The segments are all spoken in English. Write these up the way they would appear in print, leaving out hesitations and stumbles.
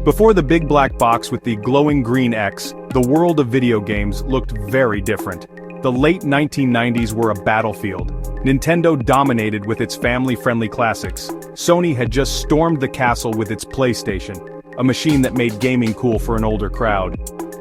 Before the big black box with the glowing green X, the world of video games looked very different. The late 1990s were a battlefield. Nintendo dominated with its family-friendly classics. Sony had just stormed the castle with its PlayStation, a machine that made gaming cool for an older crowd.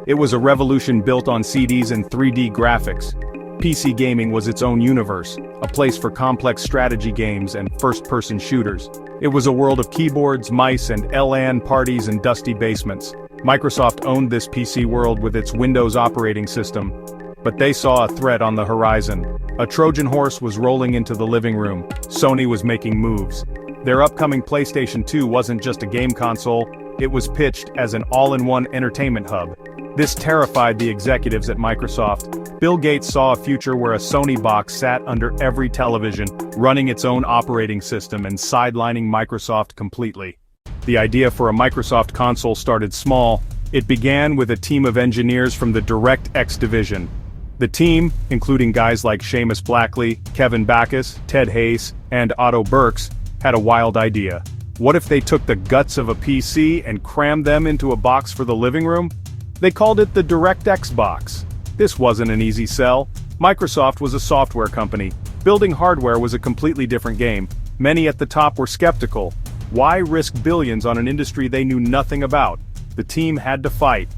It was a revolution built on CDs and 3D graphics. PC gaming was its own universe, a place for complex strategy games and first-person shooters. It was a world of keyboards, mice, and LAN parties and dusty basements. Microsoft owned this PC world with its Windows operating system. But they saw a threat on the horizon. A Trojan horse was rolling into the living room. Sony was making moves. Their upcoming PlayStation 2 wasn't just a game console, it was pitched as an all-in-one entertainment hub. This terrified the executives at Microsoft. Bill Gates saw a future where a Sony box sat under every television, running its own operating system and sidelining Microsoft completely. The idea for a Microsoft console started small. It began with a team of engineers from the DirectX division. The team, including guys like Seamus Blackley, Kevin Backus, Ted Hayes, and Otto Burks, had a wild idea. What if they took the guts of a PC and crammed them into a box for the living room? They called it the DirectX box. This wasn't an easy sell. Microsoft was a software company. Building hardware was a completely different game. Many at the top were skeptical. Why risk billions on an industry they knew nothing about? The team had to fight.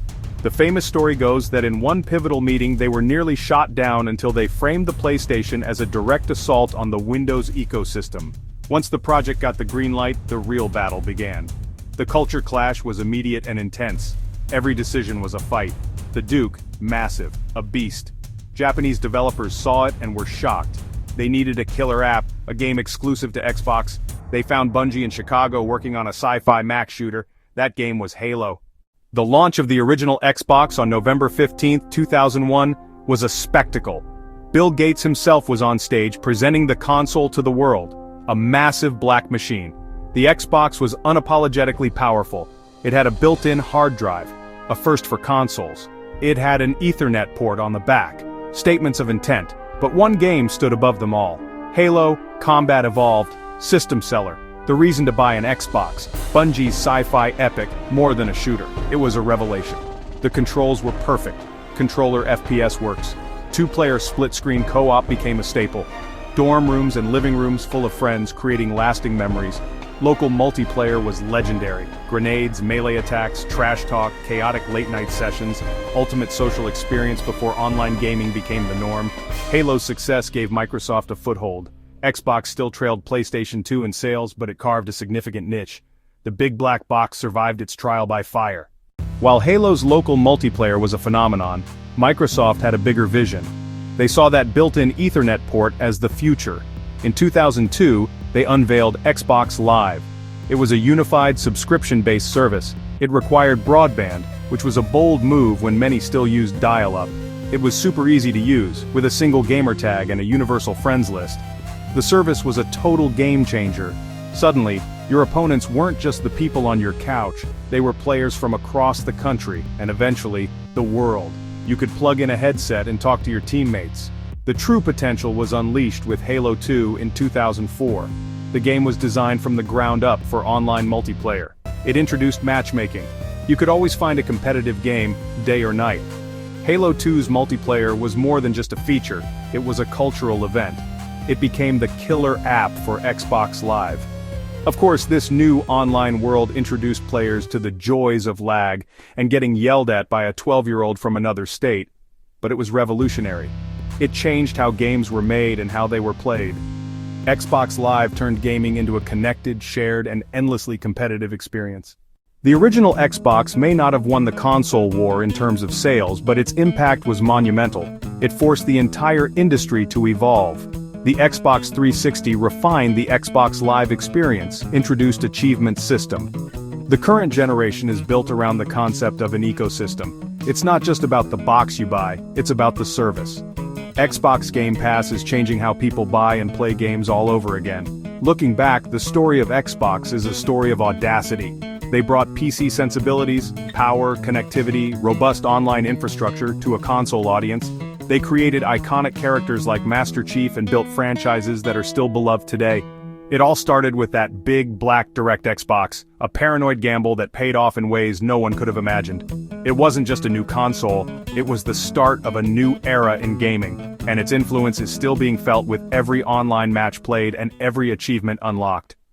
The famous story goes that in one pivotal meeting they were nearly shot down until they framed the PlayStation as a direct assault on the Windows ecosystem. Once the project got the green light, the real battle began. The culture clash was immediate and intense. Every decision was a fight. The Duke, massive, a beast. Japanese developers saw it and were shocked. They needed a killer app, a game exclusive to Xbox. They found Bungie in Chicago working on a sci-fi Mac shooter. That game was Halo. The launch of the original Xbox on November 15, 2001, was a spectacle. Bill Gates himself was on stage presenting the console to the world, a massive black machine. The Xbox was unapologetically powerful. It had a built-in hard drive, a first for consoles. It had an Ethernet port on the back, statements of intent, but one game stood above them all. Halo, Combat Evolved, System Seller. The reason to buy an Xbox, Bungie's sci-fi epic, more than a shooter. It was a revelation. The controls were perfect. Controller FPS works. Two-player split-screen co-op became a staple. Dorm rooms and living rooms full of friends creating lasting memories. Local multiplayer was legendary. Grenades, melee attacks, trash talk, chaotic late-night sessions, ultimate social experience before online gaming became the norm. Halo's success gave Microsoft a foothold. Xbox still trailed PlayStation 2 in sales, but it carved a significant niche. The big black box survived its trial by fire. While Halo's local multiplayer was a phenomenon, Microsoft had a bigger vision. They saw that built-in Ethernet port as the future. In 2002, they unveiled Xbox Live. It was a unified subscription-based service. It required broadband, which was a bold move when many still used dial-up. It was super easy to use, with a single gamer tag and a universal friends list. The service was a total game changer. Suddenly, your opponents weren't just the people on your couch, they were players from across the country, and eventually, the world. You could plug in a headset and talk to your teammates. The true potential was unleashed with Halo 2 in 2004. The game was designed from the ground up for online multiplayer. It introduced matchmaking. You could always find a competitive game, day or night. Halo 2's multiplayer was more than just a feature, it was a cultural event. It became the killer app for Xbox Live. Of course, this new online world introduced players to the joys of lag and getting yelled at by a 12-year-old from another state. But it was revolutionary. It changed how games were made and how they were played. Xbox Live turned gaming into a connected, shared, and endlessly competitive experience. The original Xbox may not have won the console war in terms of sales, but its impact was monumental. It forced the entire industry to evolve. The Xbox 360 refined the Xbox Live experience, introduced achievement system. The current generation is built around the concept of an ecosystem. It's not just about the box you buy, it's about the service. Xbox Game Pass is changing how people buy and play games all over again. Looking back, the story of Xbox is a story of audacity. They brought PC sensibilities, power, connectivity, robust online infrastructure to a console audience. They created iconic characters like Master Chief and built franchises that are still beloved today. It all started with that big black DirectX box, a paranoid gamble that paid off in ways no one could have imagined. It wasn't just a new console, it was the start of a new era in gaming, and its influence is still being felt with every online match played and every achievement unlocked.